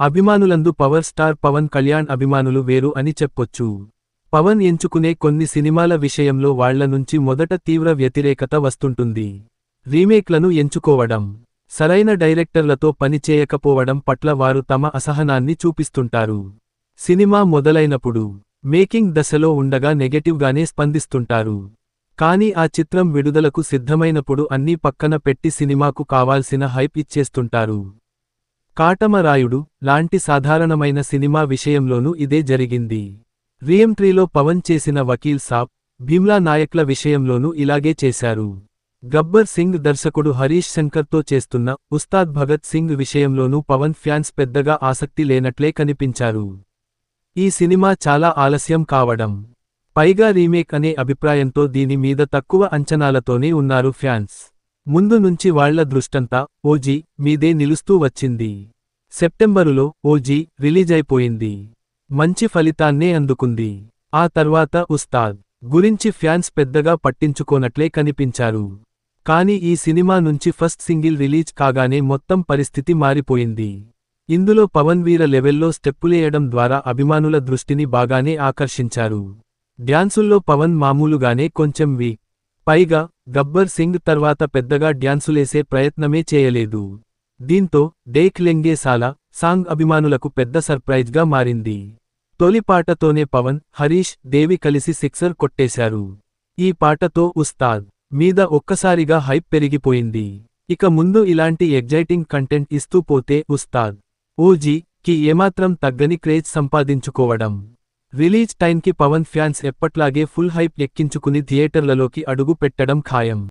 అభిమానులందు power star Pawan Kalyan అభిమానులు వేరు అని చెప్పొచ్చు. పవన్ ఎంచుకునే కొన్ని సినిమాల విషయంలో వాళ్ల నుంచి మొదట తీవ్ర వ్యతిరేకత వస్తుంటుంది. రీమేక్లను ఎంచుకోవడం, సరైన డైరెక్టర్లతో పని చేయకపోవడం పట్ల వారు తమ అసహనాన్ని చూపిస్తుంటారు. సినిమా మొదలైనప్పుడు, మేకింగ్ దశలో ఉండగా నెగెటివ్గానే స్పందిస్తుంటారు. కానీ ఆ చిత్రం విడుదలకు సిద్ధమైనప్పుడు అన్నీ పక్కన పెట్టి సినిమాకు కావాల్సిన హైప్ ఇచ్చేస్తుంటారు. కాటమరాయుడు లాంటి సాధారణమైన సినిమా విషయంలోనూ ఇదే జరిగింది. రీఎంట్రీలో పవన్ చేసిన వకీల్ సాబ్, భీమ్లా నాయక్ల విషయంలోనూ ఇలాగే చేశారు. గబ్బర్ సింగ్ దర్శకుడు హరీష్ శంకర్తో చేస్తున్న ఉస్తాద్ భగత్ సింగ్ విషయంలోనూ పవన్ ఫ్యాన్స్ పెద్దగా ఆసక్తి లేనట్లే కనిపించారు. ఈ సినిమా చాలా ఆలస్యం కావడం, పైగా రీమేక్ అనే అభిప్రాయంతో దీని మీద తక్కువ అంచనాలతోనే ఉన్నారు ఫ్యాన్స్. ముందు నుంచి వాళ్ల దృష్టంతా ఓజీ మీదే నిలుస్తూ వచ్చింది. సెప్టెంబరులో ఓజీ రిలీజైపోయింది. మంచి ఫలితాన్నే అందుకుంది. ఆ తర్వాత ఉస్తాద్ గురించి ఫ్యాన్స్ పెద్దగా పట్టించుకోనట్లే కనిపించారు. కానీ ఈ సినిమా నుంచి ఫస్ట్ సింగిల్ రిలీజ్ కాగానే మొత్తం పరిస్థితి మారిపోయింది. ఇందులో పవన్ వీర లెవెల్లో స్టెప్పులేయడం ద్వారా అభిమానుల దృష్టిని బాగానే ఆకర్షించారు. డ్యాన్సుల్లో పవన్ మామూలుగానే కొంచెం వీక్. పైగా గబ్బర్ సింగ్ తర్వాత పెద్దగా డ్యాన్సులేసే ప్రయత్నమే చేయలేదు. దీంతో దేఖ్ లెంగే సాలా సాంగ్ అభిమానులకు పెద్ద సర్ప్రైజ్గా మారింది. తొలి పాటతోనే పవన్, హరీష్, దేవి కలిసి సిక్సర్ కొట్టేశారు. ఈ పాటతో ఉస్తాద్ మీద ఒక్కసారిగా హైప్ పెరిగిపోయింది. ఇక ముందు ఇలాంటి ఎగ్జైటింగ్ కంటెంట్ ఇస్తూ పోతే ఉస్తాద్, ఓజీ కి ఏమాత్రం తగ్గని క్రేజ్ సంపాదించుకోవడం. రిలీజ్ టైంకి పవన్ ఫ్యాన్స్ ఎప్పట్లాగే ఫుల్ హైప్ ఎక్కించుకుని థియేటర్లలోకి అడుగు పెట్టడం ఖాయం.